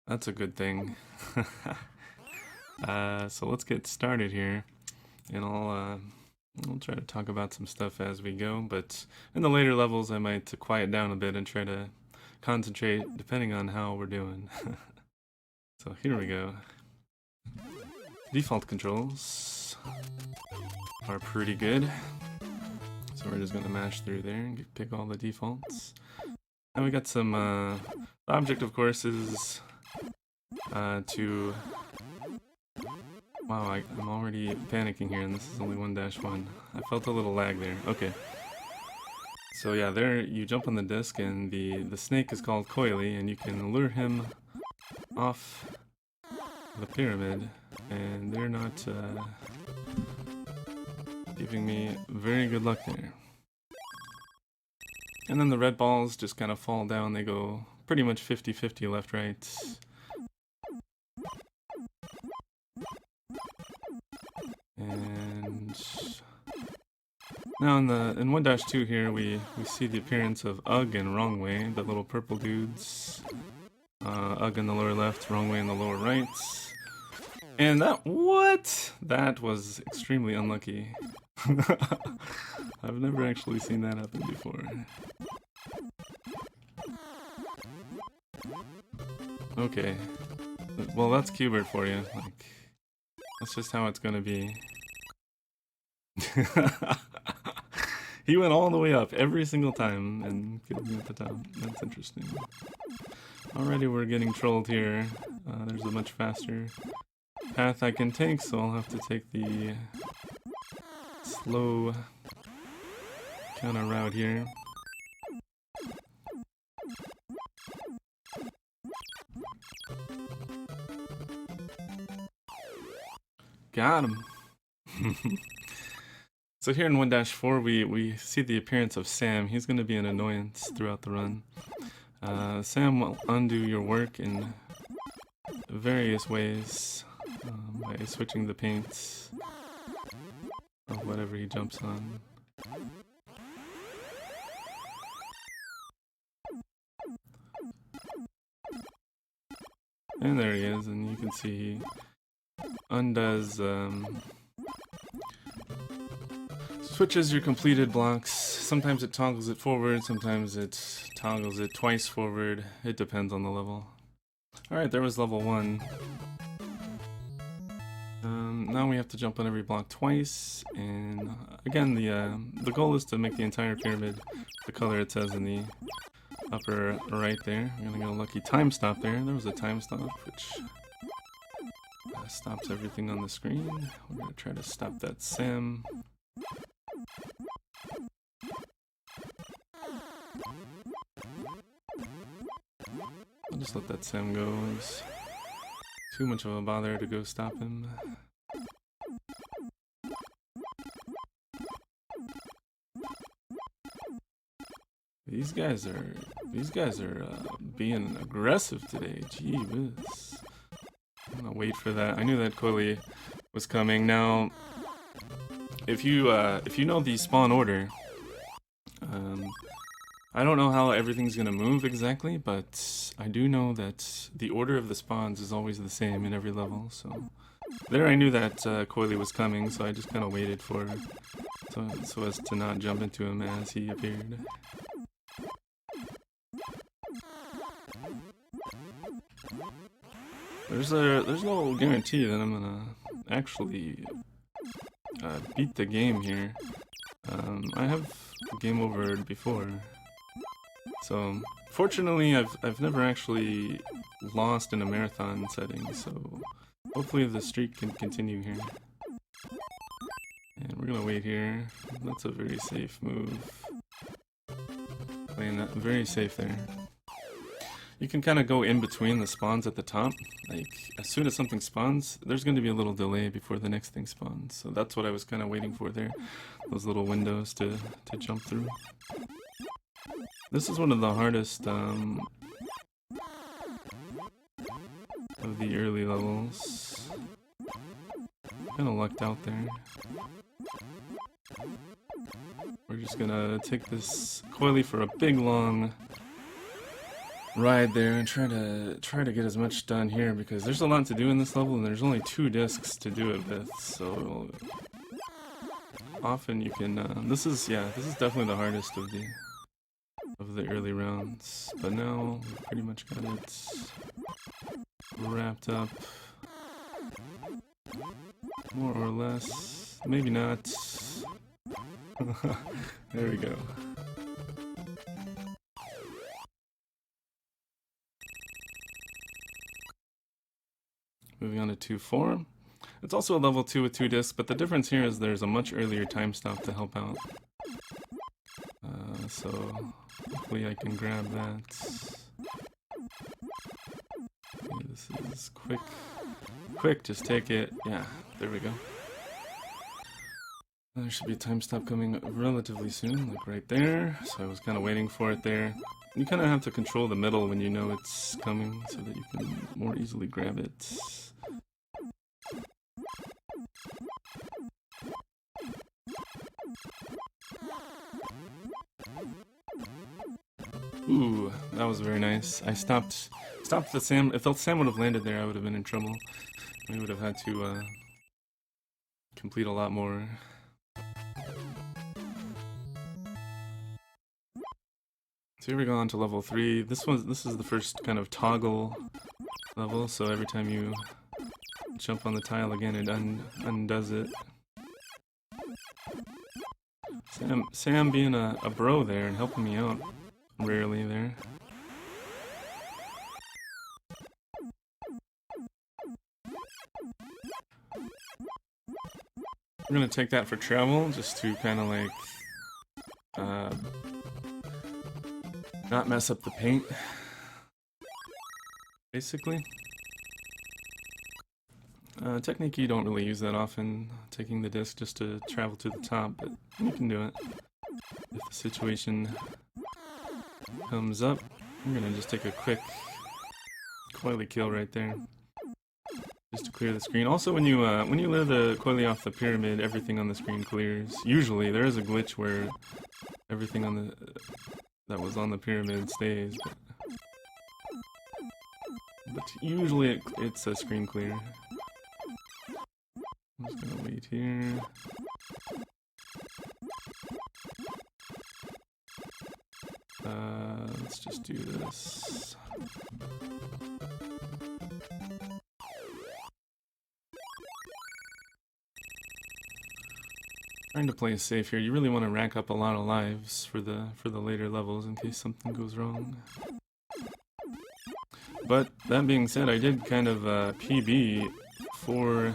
That's a good thing. So let's get started here, and I'll try to talk about some stuff as we go, but in the later levels I might quiet down a bit and try to concentrate depending on how we're doing. So here we go. Default controls are pretty good. So we're just gonna mash through there and pick all the defaults. And we got some, the object of course is to... Wow, I'm already panicking here, and this is only 1-1. I felt a little lag there. Okay. So yeah, there you jump on the disc, and the snake is called Coily, and you can lure him off the pyramid, and they're not giving me very good luck there. And then the red balls just kind of fall down. They go pretty much 50-50 left-right. And now in 1-2 here we see the appearance of Ugg and Wrong Way, the little purple dudes. Ugg in the lower left, Wrong Way in the lower right. And that was extremely unlucky. I've never actually seen that happen before. Okay. Well, that's Q-Bert for you. Like, that's just how it's gonna be. He went all the way up every single time and killed me at the top. That's interesting. Already we're getting trolled here. There's a much faster path I can take, so I'll have to take the slow kind of route here. Got him. So here in 1-4 we see the appearance of Sam. He's going to be an annoyance throughout the run. Sam will undo your work in various ways by switching the paints of whatever he jumps on. And there he is, and you can see he undoes, switches your completed blocks. Sometimes it toggles it forward, sometimes it toggles it twice forward. It depends on the level. Alright, there was level 1. Now we have to jump on every block twice, and again the goal is to make the entire pyramid the color it says in the upper right there. I'm gonna get a lucky time stop there. There was a time stop, which stops everything on the screen. We're gonna try to stop that Sam. I'll just let that Sam go. It's too much of a bother to go stop him. These guys are being aggressive today. Gee whiz. I'm gonna wait for that. I knew that Coily was coming. Now, if you know the spawn order, I don't know how everything's gonna move exactly, but I do know that the order of the spawns is always the same in every level. So there, I knew that Coily was coming, so I just kind of waited for so as to not jump into him as he appeared. There's no guarantee that I'm gonna actually beat the game here. I have game overed before, so fortunately I've never actually lost in a marathon setting. So hopefully the streak can continue here. And we're gonna wait here. That's a very safe move. Playing that very safe there. You can kind of go in between the spawns at the top. Like, as soon as something spawns, there's going to be a little delay before the next thing spawns. So that's what I was kind of waiting for there. Those little windows to jump through. This is one of the hardest of the early levels. Kind of lucked out there. We're just gonna take this Coily for a big long ride there and try to get as much done here because there's a lot to do in this level and there's only 2 discs to do it with. So often you can. This is definitely the hardest of the early rounds. But now we've pretty much got it wrapped up, more or less. Maybe not. There we go. Moving on to 2-4. It's also a level 2 with 2 discs, but the difference here is there's a much earlier time stop to help out. So hopefully I can grab that. Okay, this is quick. Quick, just take it. Yeah, there we go. There should be a time stop coming relatively soon, like right there. So I was kind of waiting for it there. You kind of have to control the middle when you know it's coming so that you can more easily grab it. Ooh, that was very nice. I stopped the Sam. If the Sam would have landed there, I would have been in trouble. We would have had to complete a lot more. So here we go on to level 3. This is the first kind of toggle level, so every time you jump on the tile again, it undoes it. Sam being a bro there and helping me out rarely there. We're gonna take that for travel, just to kind of like not mess up the paint, basically. Technique you don't really use that often, taking the disc just to travel to the top, but you can do it. If the situation comes up, I'm gonna just take a quick coily kill right there, just to clear the screen. Also, when you lure the coily off the pyramid, everything on the screen clears. Usually, there is a glitch where everything that was on the pyramid stays, but usually it's a screen clear. I'm just gonna wait here. Let's just do this. Trying to play safe here. You really want to rack up a lot of lives for the later levels in case something goes wrong. But that being said, I did kind of PB for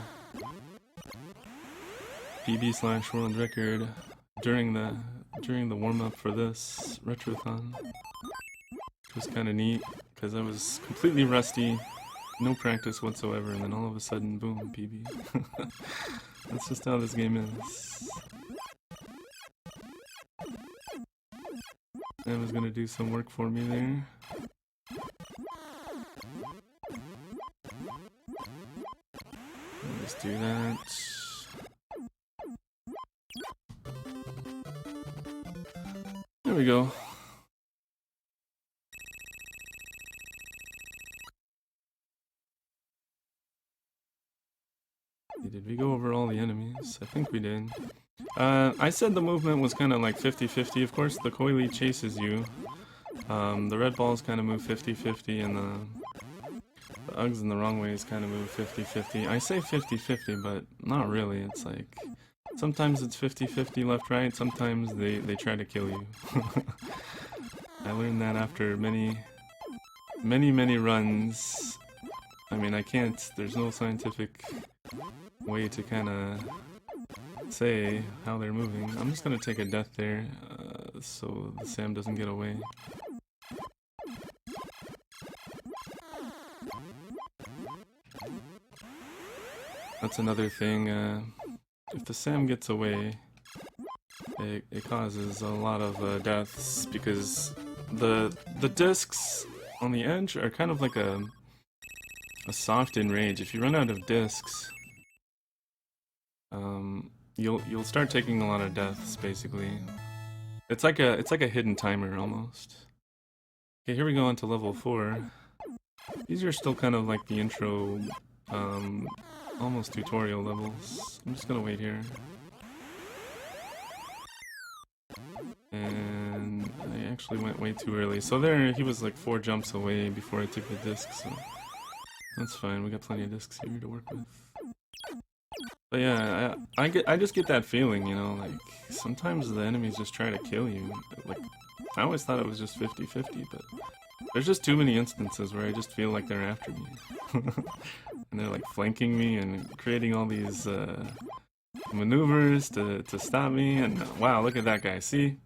PB/world record during the warm-up for this Retrothon. It was kind of neat because I was completely rusty, no practice whatsoever, and then all of a sudden, boom, PB. That's just how this game is. I was gonna do some work for me there. Let's do that. There we go. Did we go over all the enemies? I think we did. I said the movement was kind of like 50-50. Of course, the coily chases you. The red balls kind of move 50-50, and the Uggs in the wrong ways kind of move 50-50. I say 50-50, but not really. It's like sometimes it's 50-50 left-right. Sometimes they try to kill you. I learned that after many runs. I mean, I can't. There's no scientific way to kind of say how they're moving. I'm just gonna take a death there, so the Sam doesn't get away. That's another thing. If the Sam gets away, it causes a lot of deaths because the discs on the edge are kind of like a soft enrage. If you run out of discs, you'll start taking a lot of deaths. Basically, it's like a hidden timer almost. Okay, here we go on to level 4. These are still kind of like the intro, almost tutorial levels. I'm just gonna wait here. And I actually went way too early. So there, he was like 4 jumps away before I took the disc, so that's fine. We got plenty of discs here to work with. But yeah, I just get that feeling, you know, like sometimes the enemies just try to kill you. Like, I always thought it was just 50-50, but there's just too many instances where I just feel like they're after me. And they're like flanking me and creating all these maneuvers to stop me. And wow, look at that guy. See?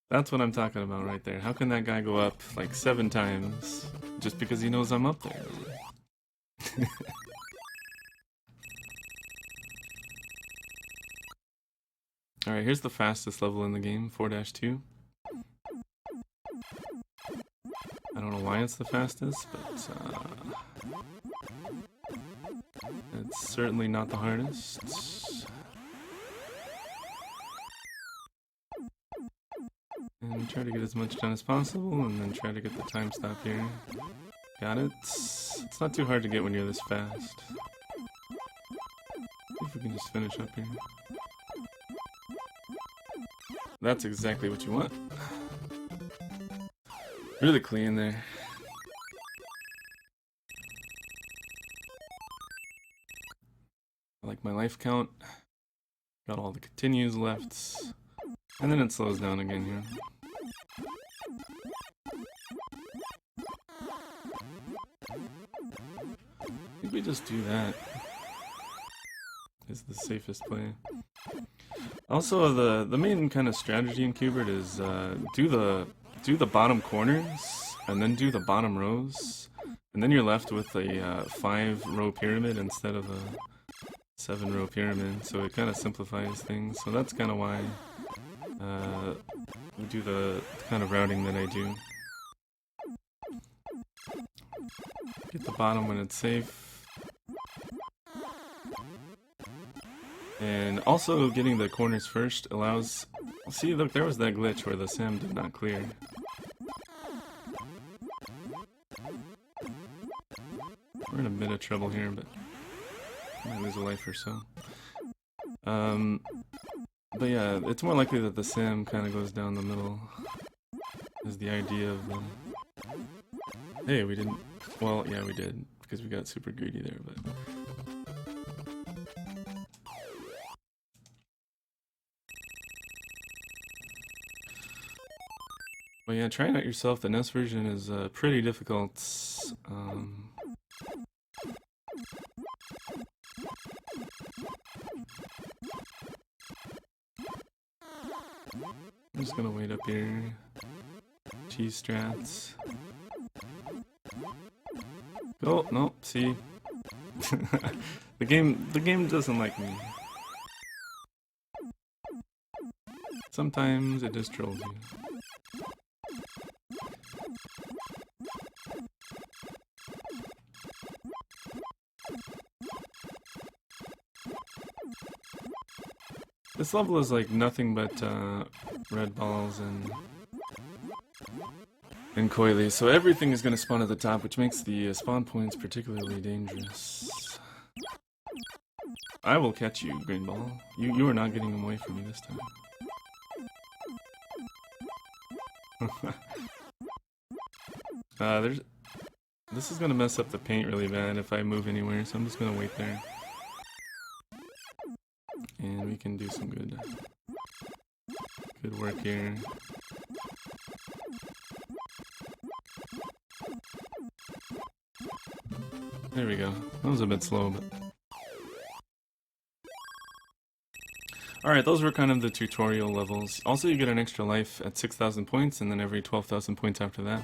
That's what I'm talking about right there. How can that guy go up like 7 times just because he knows I'm up there? Alright, here's the fastest level in the game, 4-2. I don't know why it's the fastest, but it's certainly not the hardest. And try to get as much done as possible, and then try to get the time stop here. Got it. It's not too hard to get when you're this fast. See if we can just finish up here. That's exactly what you want. Really clean there. I like my life count. Got all the continues left. And then it slows down again here. I think we just do that. Is the safest play. Also, the main kind of strategy in Qbert is do the bottom corners and then do the bottom rows, and then you're left with a 5-row pyramid instead of a 7-row pyramid. So it kind of simplifies things. So that's kind of why we do the kind of routing that I do. Get the bottom when it's safe. And also getting the corners first allows... See, look, there was that glitch where the Sam did not clear. We're in a bit of trouble here, but might lose a life or so. But yeah, it's more likely that the Sam kind of goes down the middle. Is the idea of the... Hey, we didn't... Well, yeah, we did, because we got super greedy there, but... But yeah, try it out yourself. The NES version is pretty difficult. I'm just gonna wait up here. Cheese strats. Oh no! See, the game doesn't like me. Sometimes it just trolls you. This level is like nothing but red balls and coilies, so everything is going to spawn at the top, which makes the spawn points particularly dangerous. I will catch you, green ball. You are not getting them away from me this time. This is going to mess up the paint really bad if I move anywhere, so I'm just going to wait there. And we can do some good work here. There we go. That was a bit slow, but... Alright, those were kind of the tutorial levels. Also, you get an extra life at 6,000 points, and then every 12,000 points after that.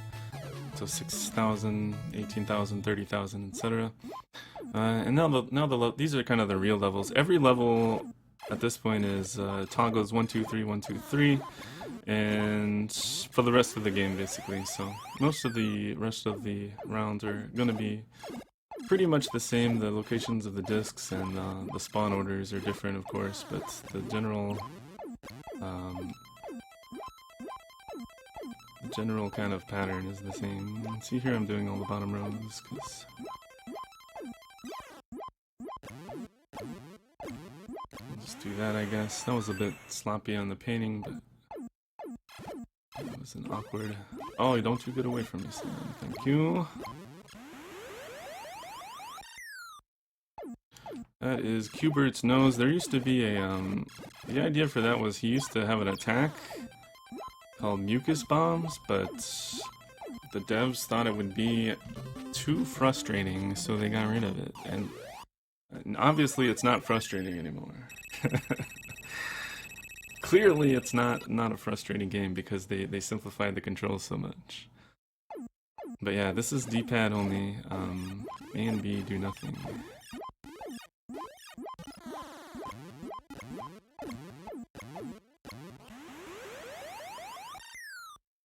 So 6,000, 18,000, 30,000, etc. And these are kind of the real levels. Every level at this point is toggles 1, 2, 3, 1, 2, 3, and for the rest of the game basically. So most of the rest of the rounds are going to be pretty much the same. The locations of the discs and the spawn orders are different, of course, but the general kind of pattern is the same. See here I'm doing all the bottom rows, because... Just do that, I guess. That was a bit sloppy on the painting, but... It was an awkward... Oh, don't you get away from me, Sam. Thank you. That is Q-Bert's nose. There used to be a, the idea for that was he used to have an attack called mucus bombs, but the devs thought it would be too frustrating, so they got rid of it. And obviously it's not frustrating anymore. Clearly it's not a frustrating game because they simplified the controls so much. But yeah, this is D-pad only. A and B do nothing.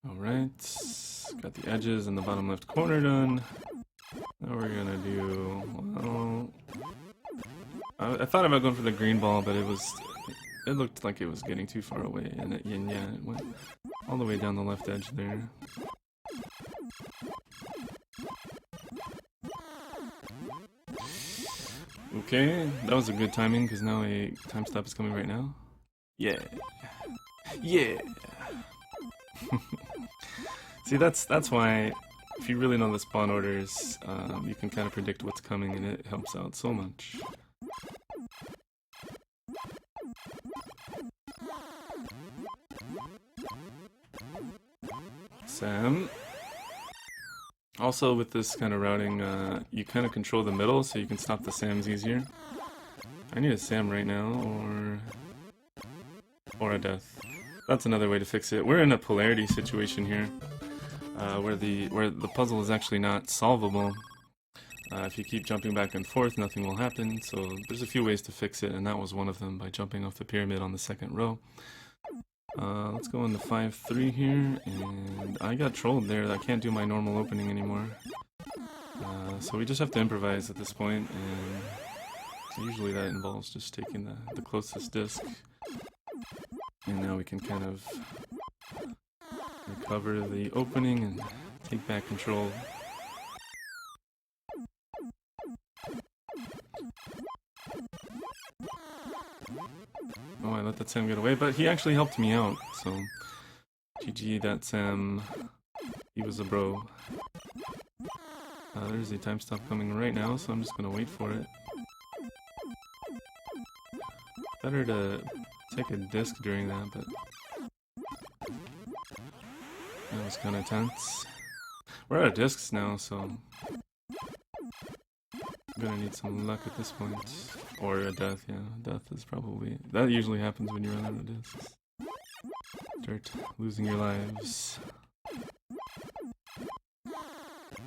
Alright, got the edges in the bottom left corner done. Now we're gonna do, well, I thought about going for the green ball, but it looked like it was getting too far away, and yeah, it went all the way down the left edge there. Okay, that was a good timing, because now a time stop is coming right now. Yeah. Yeah! See, that's why, if you really know the spawn orders, you can kind of predict what's coming, and it helps out so much. Sam. Also, with this kind of routing, you kind of control the middle, so you can stop the Sams easier. I need a Sam right now, or a death. That's another way to fix it. We're in a polarity situation here, where the puzzle is actually not solvable. If you keep jumping back and forth, nothing will happen. So there's a few ways to fix it, and that was one of them, by jumping off the pyramid on the second row. Let's go into 5-3 here, and I got trolled there. I can't do my normal opening anymore. So we just have to improvise at this point, and usually that involves just taking the closest disc. And now we can kind of recover the opening and take back control. Oh, I let that Sam get away, but he actually helped me out, so GG that Sam. He was a bro. There's a time stop coming right now, so I'm just gonna wait for it. Better to take a disc during that, but that was kind of tense. We're out of discs now, so I'm gonna need some luck at this point. Or a death, yeah. Death is probably... That usually happens when you run out of discs. Start losing your lives.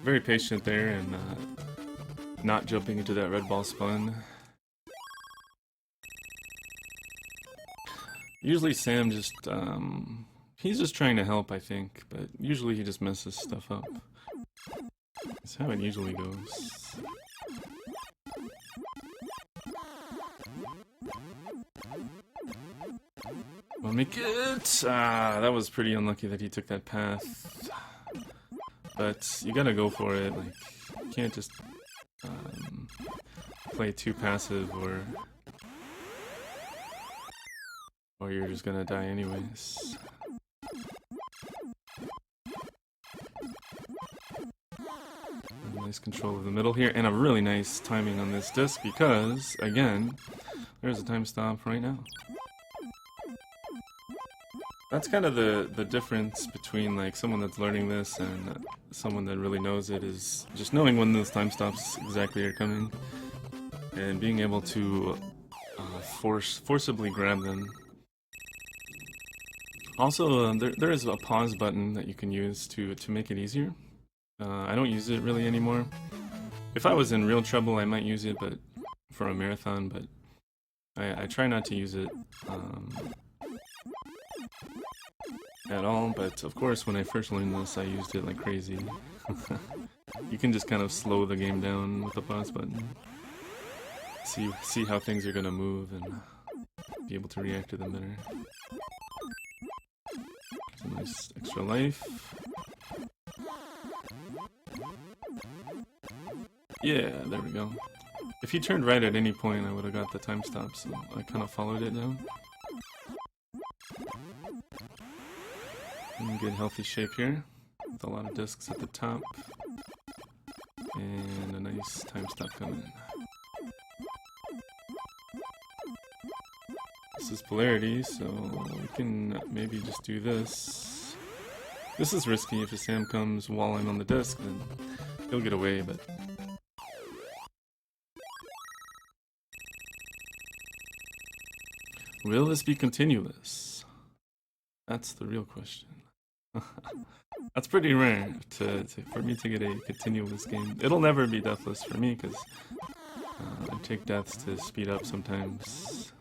Very patient there, and not jumping into that red ball spun. Usually Sam just, he's just trying to help, I think, but usually he just messes stuff up. That's how it usually goes. We'll make it! Ah, that was pretty unlucky that he took that path. But you gotta go for it, like, you can't just play too passive, or you're just gonna die anyways. Nice control of the middle here, and a really nice timing on this disc because, again, there's a time stop right now. That's kind of the difference between like someone that's learning this and someone that really knows it, is just knowing when those time stops exactly are coming and being able to forcibly grab them. Also, there is a pause button that you can use to make it easier. I don't use it really anymore. If I was in real trouble, I might use it, but for a marathon. But I try not to use it at all. But of course, when I first learned this, I used it like crazy. You can just kind of slow the game down with the pause button. See how things are gonna move and be able to react to them better. Some nice extra life. Yeah, there we go. If he turned right at any point, I would have got the time stop, so I kind of followed it down. In good healthy shape here, with a lot of discs at the top. And a nice time stop coming in. This is polarity, so we can maybe just do this. This is risky. If a Sam comes while I'm on the disc, then he'll get away, but... Will this be continuous? That's the real question. That's pretty rare for me to get a continuous game. It'll never be deathless for me, because I take deaths to speed up sometimes.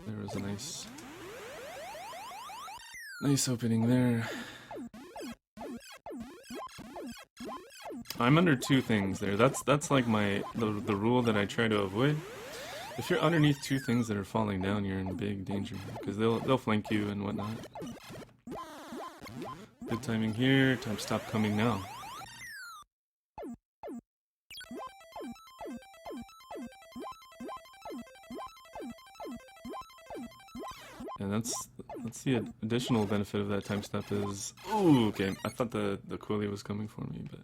There was a nice opening there. I'm under two things there. That's like the rule that I try to avoid. If you're underneath two things that are falling down, you're in big danger, because they'll flank you and whatnot. Good timing here. Time stop coming now. And that's the additional benefit of that time stop is... Ooh, okay. I thought the Quilly was coming for me, but...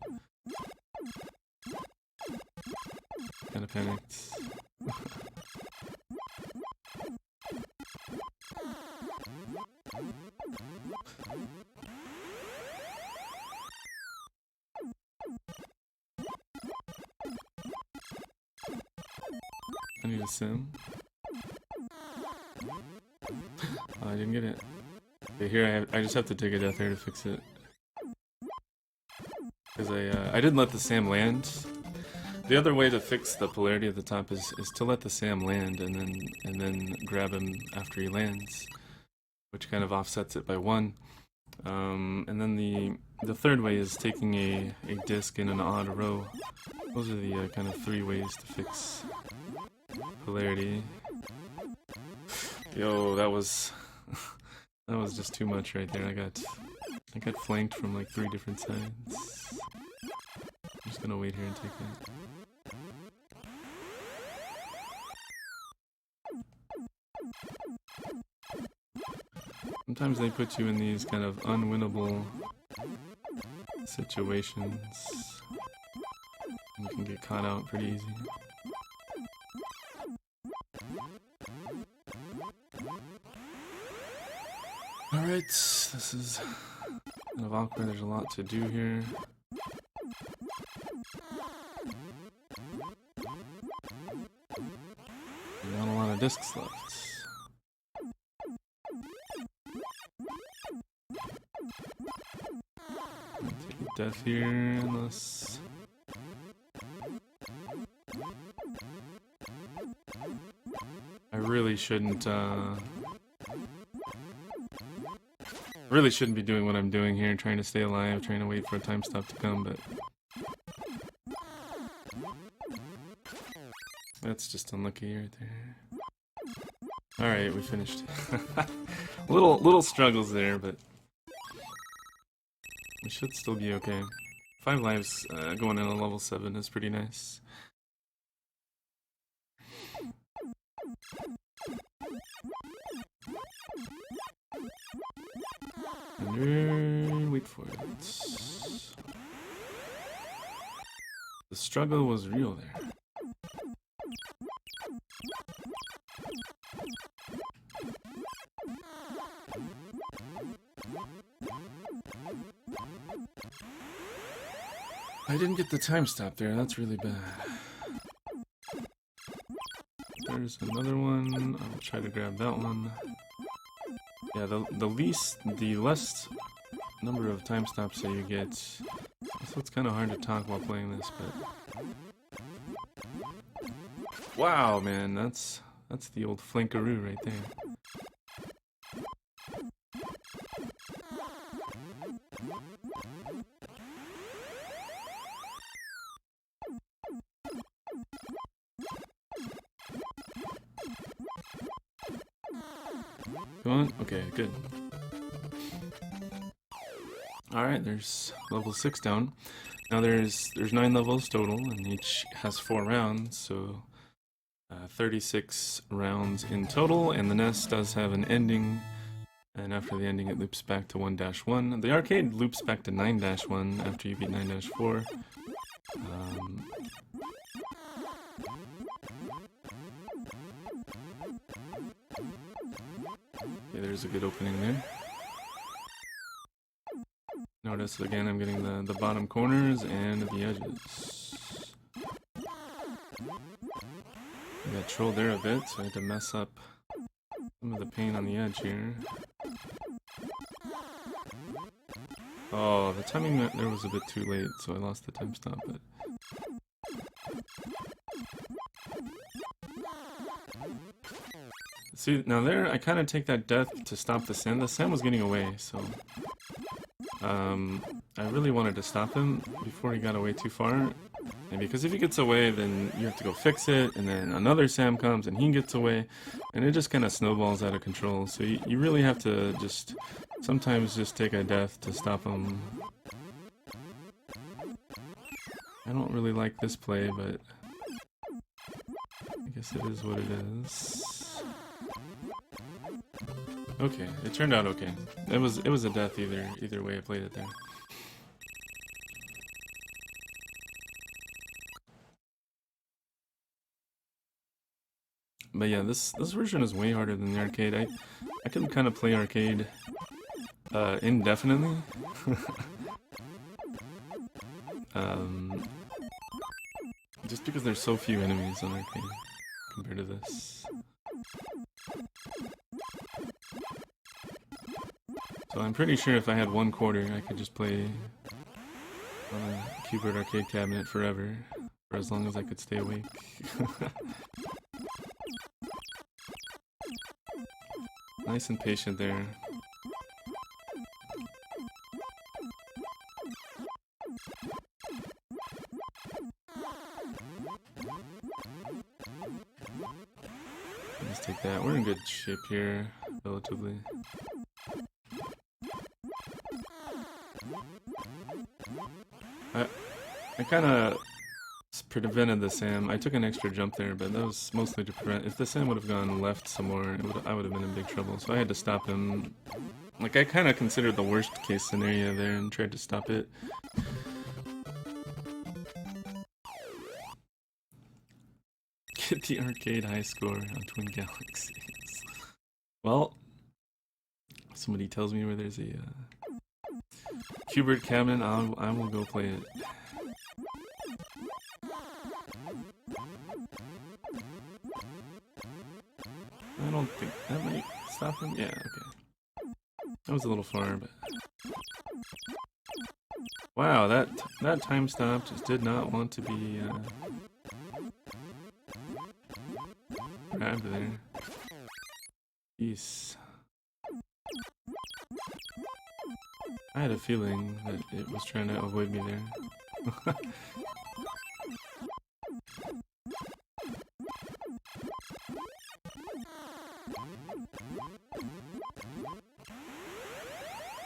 Kinda panicked. I need a sim. Oh, I didn't get it. Okay, here I just have to take a death here to fix it. Because I didn't let the Sam land. The other way to fix the polarity at the top is to let the Sam land and then grab him after he lands, which kind of offsets it by 1. And then the third way is taking a disc in an odd row. Those are the kind of 3 ways to fix polarity. Yo, that was just too much right there. I got flanked from like 3 different sides. I'm just gonna wait here and take that. Sometimes they put you in these kind of unwinnable situations. You can get caught out pretty easy. Alright, this is kind of awkward. There's a lot to do here. Not a lot of discs left. Take a death here, unless... I really shouldn't be doing what I'm doing here, trying to stay alive, trying to wait for a time stop to come, but... That's just unlucky right there. Alright, we finished. little struggles there, but... we should still be okay. 5 lives going in on level 7 is pretty nice. And wait for it. The struggle was real there. I didn't get the time stop there, that's really bad. There's another one, I'll try to grab that one. Yeah, the less number of time stops that you get, so it's kind of hard to talk while playing this, but... Wow, man, that's the old flankaroo right there. Come on, okay, good. Alright, there's level 6 down. Now there's 9 levels total, and each has 4 rounds, so 36 rounds in total, and the NES does have an ending, and after the ending it loops back to 1-1. The arcade loops back to 9-1 after you beat 9-4. Okay, there's a good opening there. Notice again I'm getting the bottom corners and the edges. I got trolled there a bit, so I had to mess up some of the paint on the edge here. Oh, the timing there was a bit too late, so I lost the time stop, but... See, now there, I kind of take that death to stop the Sam. The Sam was getting away, so... I really wanted to stop him before he got away too far. And because if he gets away, then you have to go fix it, and then another Sam comes and he gets away, and it just kind of snowballs out of control. So you really have to just, sometimes just take a death to stop him. I don't really like this play, but I guess it is what it is. Okay, it turned out okay. It was a death either way I played it there. But yeah, this version is way harder than the arcade. I can kind of play arcade indefinitely. Just because there's so few enemies on arcade compared to this. So I'm pretty sure if I had 1 quarter, I could just play on a Q*bert arcade cabinet forever, for as long as I could stay awake. Nice and patient there. Let's take that. We're in good shape here, relatively. I kind of prevented the Sam. I took an extra jump there, but that was mostly to prevent. If the Sam would have gone left somewhere, I would have been in big trouble. So I had to stop him. Like, I kind of considered the worst case scenario there and tried to stop it. Get the arcade high score on Twin Galaxies. Well, somebody tells me where there's a Q*bert cabinet, I will go play it. I don't think that might stop him. Yeah, okay. That was a little far, but wow, that time stop just did not want to be grabbed there. Jeez. I had a feeling that it was trying to avoid me there.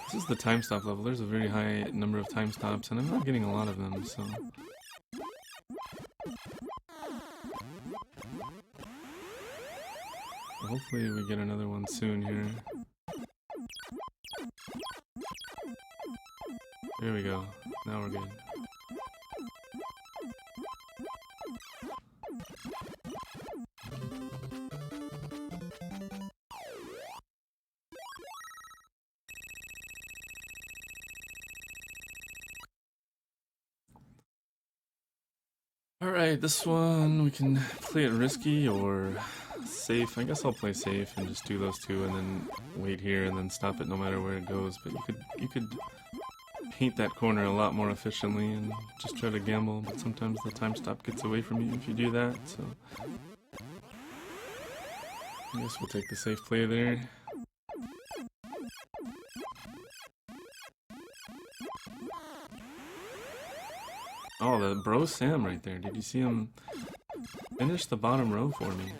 This is the time stop level. There's a very high number of time stops, and I'm not getting a lot of them, so... Hopefully we get another one soon here. There we go. Now we're good. Alright, this one we can play it risky or safe. I guess I'll play safe and just do those two and then wait here and then stop it no matter where it goes. But you could paint that corner a lot more efficiently and just try to gamble, but sometimes the time stop gets away from you if you do that, so I guess we'll take the safe play there. Oh, the bro Sam right there. Did you see him finish the bottom row for me?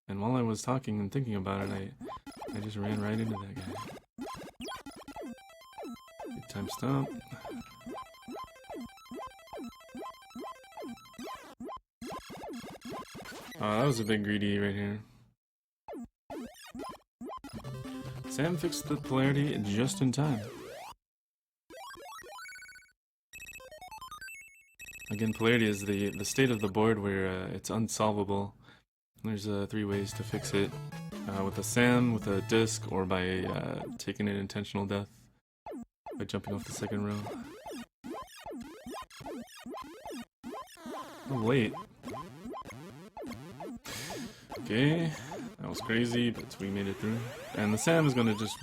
And while I was talking and thinking about it, I just ran right into that guy. Good time stop. That was a big greedy right here. Sam fixed the polarity just in time. Again, polarity is the state of the board where it's unsolvable. There's 3 ways to fix it. With a SAM, with a disc, or by taking an intentional death. By jumping off the second row. Oh, late. Okay, that was crazy, but we made it through. And the SAM is gonna just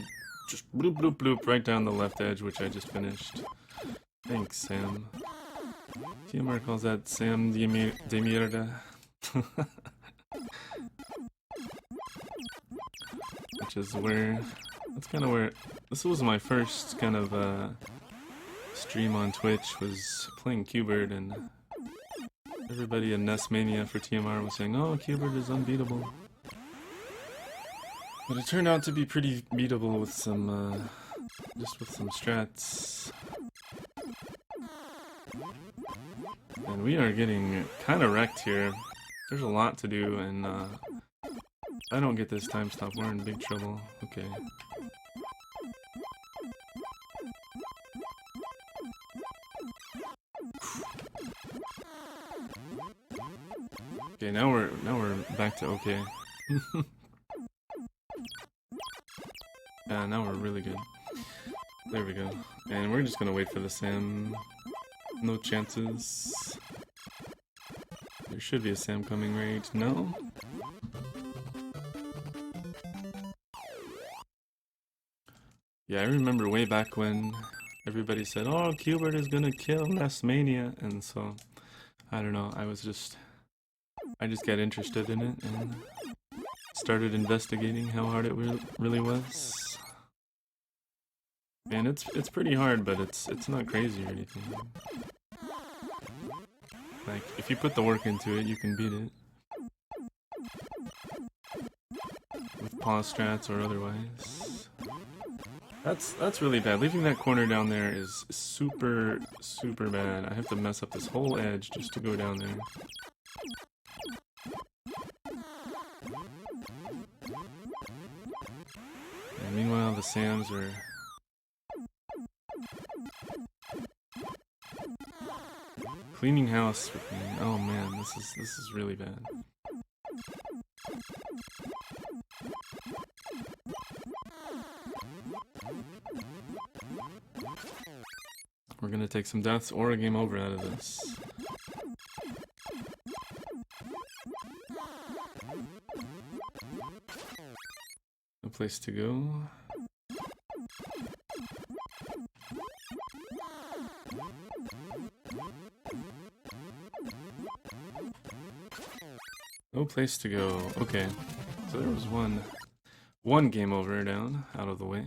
bloop bloop bloop right down the left edge, which I just finished. Thanks, Sam. TMR calls that Sam de mierda. Which is where, that's kind of where, this was my first kind of stream on Twitch, was playing Q-Bird, and everybody in NES Mania for TMR was saying, oh, Q-Bird is unbeatable. But it turned out to be pretty beatable with some, just with some strats. And we are getting kind of wrecked here. There's a lot to do, and if I don't get this time stop, we're in big trouble. Okay. Okay, now we're back to okay. Now we're really good. There we go. And we're just gonna wait for the SAM. No chances. There should be a SAM coming right now. Yeah, I remember way back when everybody said, oh, Q-Bird is gonna kill NES Mania, and so, I don't know, I just got interested in it and started investigating how hard it really was. And it's pretty hard, but it's not crazy or anything. Like, if you put the work into it, you can beat it. With pause strats or otherwise. That's really bad. Leaving that corner down there is super, super bad. I have to mess up this whole edge just to go down there. And meanwhile, the SAMs are... cleaning house with me. Oh man, this is really bad. We're gonna take some deaths or a game over out of this. No place to go. No place to go. Okay, so there was one game over down, out of the way.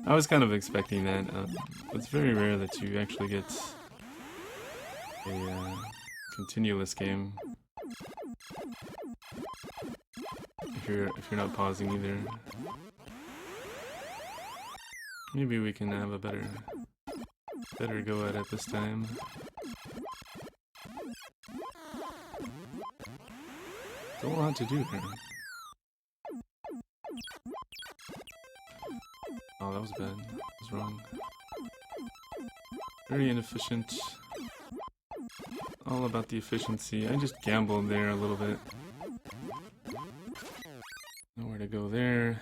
I was kind of expecting that. It's very rare that you actually get a continuous game if you're not pausing either. Maybe we can have a better go at it this time. Still a lot to do here. Oh, that was bad. That was wrong. Very inefficient. All about the efficiency. I just gambled there a little bit. Nowhere to go there.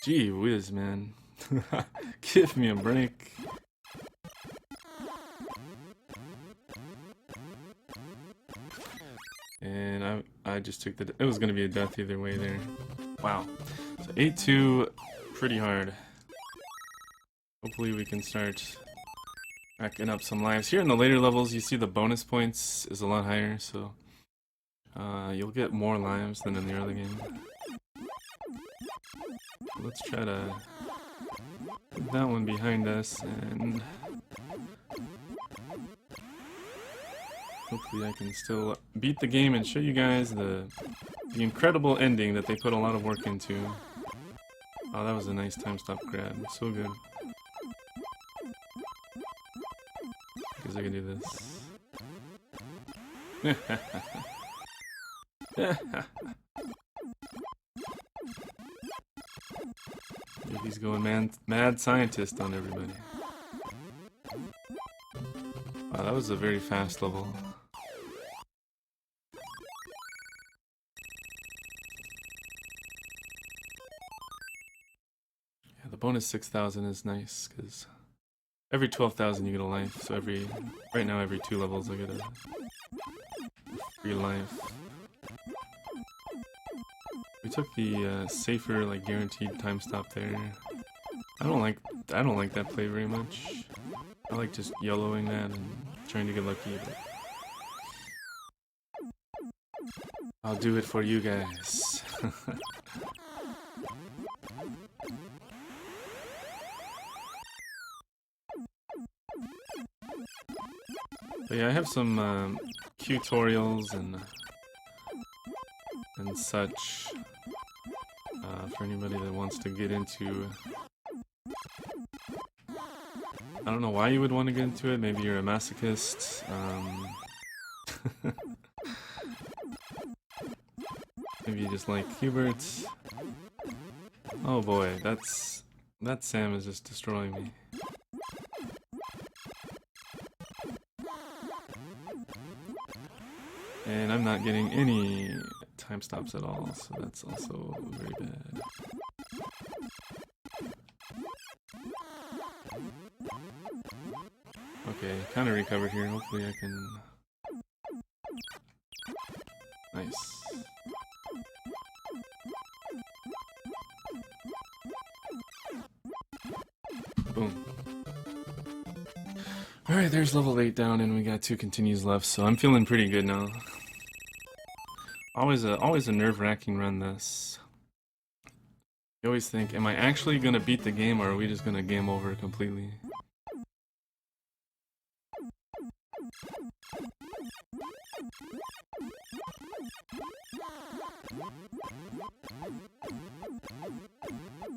Gee whiz, man. Give me a break. And I just took it was gonna be a death either way there. Wow. So 8-2, pretty hard. Hopefully we can start racking up some lives. Here in the later levels, you see the bonus points is a lot higher, so you'll get more lives than in the early game. Let's try to put that one behind us, and hopefully I can still beat the game and show you guys the incredible ending that they put a lot of work into. Oh, that was a nice time stop grab. So good. Because I can do this. He's going mad scientist on everybody. Wow, that was a very fast level. Yeah, the bonus 6,000 is nice, because every 12,000 you get a life, so right now every 2 levels I get a free life. We took the safer, like, guaranteed time stop there. I don't like that play very much. I like just YOLOing that and trying to get lucky, but I'll do it for you guys. But yeah, I have some tutorials and such for anybody that wants to get into. I don't know why you would want to get into it. Maybe you're a masochist. Maybe you just like Hubert. Oh boy, that Sam is just destroying me. And I'm not getting any time stops at all, so that's also very bad. Okay, kind of recovered here. Hopefully I can... Nice. Boom. Alright, there's level 8 down and we got 2 continues left, so I'm feeling pretty good now. Always a nerve-wracking run, this. You always think, am I actually gonna beat the game, or are we just gonna game over completely?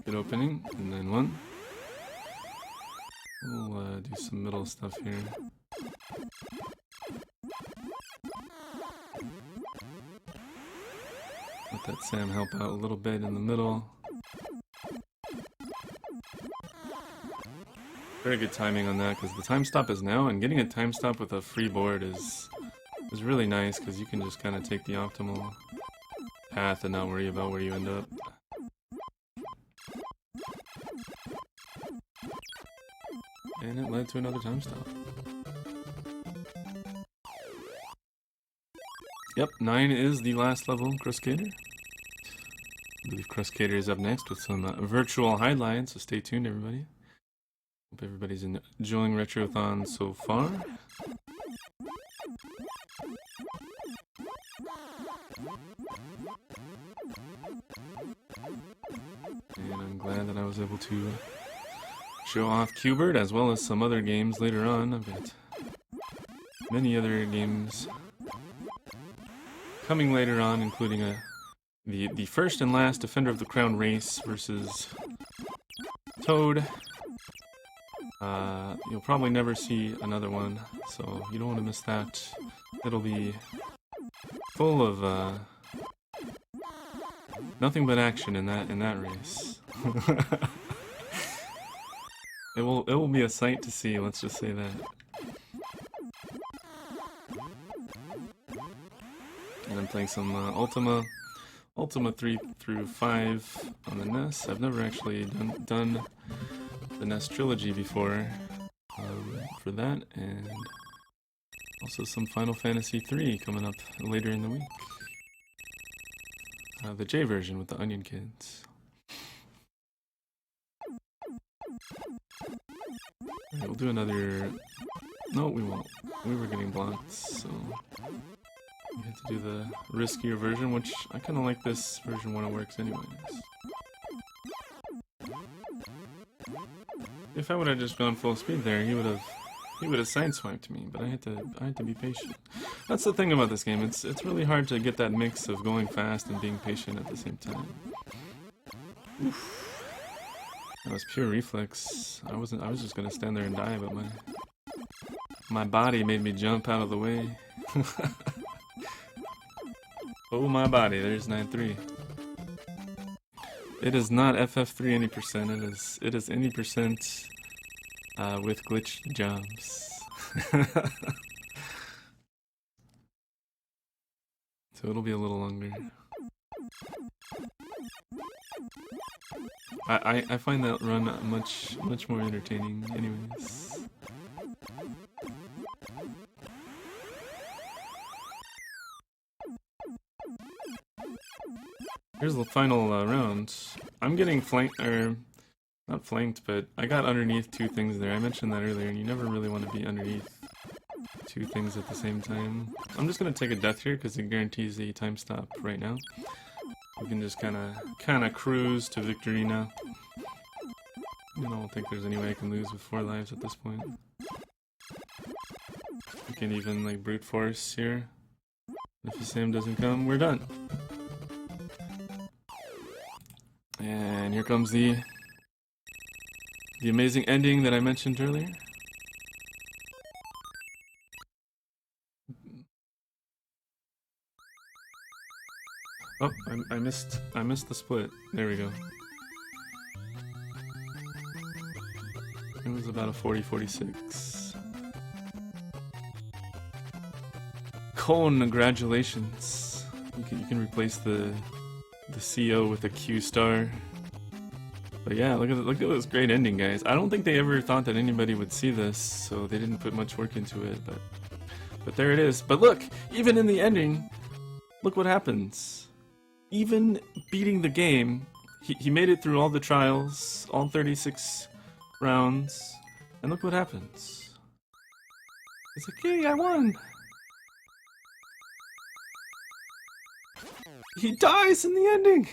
Good opening, and then 1. We'll do some middle stuff here. Let that Sam help out a little bit in the middle. Very good timing on that, because the time stop is now, and getting a time stop with a free board is really nice, because you can just kind of take the optimal path and not worry about where you end up. And it led to another time stop. Yep, 9 is the last level, Cruskader. I believe Cruskader is up next with some virtual highlights, so stay tuned, everybody. Hope everybody's enjoying Retrothon so far. And I'm glad that I was able to show off Qbert as well as some other games later on. I've got many other games coming later on, including the first and last Defender of the Crown race versus Toad. You'll probably never see another one, so you don't want to miss that. It'll be full of nothing but action in that race. It will be a sight to see, let's just say that. And I'm playing some Ultima 3 through 5 on the NES. I've never actually done the NES trilogy before for that, and also some Final Fantasy 3 coming up later in the week. The J version with the Onion Kids. Alright, we'll do another... No, we won't. We were getting blocked, so... We had to do the riskier version, which I kind of like this version when it works anyways. If I would have just gone full speed there, he would have sideswiped me, but I had to be patient. That's the thing about this game. It's really hard to get that mix of going fast and being patient at the same time. Oof. That was pure reflex. I was just gonna stand there and die, but my body made me jump out of the way. Oh my body, there's 9-3. It is not FF3 any percent, it is any percent with glitched jobs. So it'll be a little longer. I find that run much more entertaining anyways. Here's the final round. I'm getting flanked, or not flanked, but I got underneath two things there. I mentioned that earlier, and you never really want to be underneath two things at the same time. I'm just gonna take a death here because it guarantees a time stop right now. We can just kind of cruise to victory now. I don't think there's any way I can lose with 4 lives at this point. We can even like brute force here. If Sam doesn't come, we're done. And here comes the amazing ending that I mentioned earlier. Oh, I missed the split. There we go. It was about a 40-46. Congratulations. You can replace the CO with a Q star. But yeah, look at this great ending, guys. I don't think they ever thought that anybody would see this, so they didn't put much work into it, but there it is. But look, even in the ending, look what happens. Even beating the game, he made it through all the trials, all 36 rounds, and look what happens. It's like, yay, I won! He dies in the ending!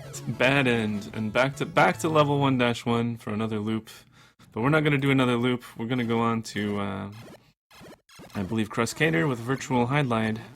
It's a bad end, and back to level 1-1 for another loop. But we're not gonna do another loop, we're gonna go on to, I believe, Cruscader with Virtual Highlight.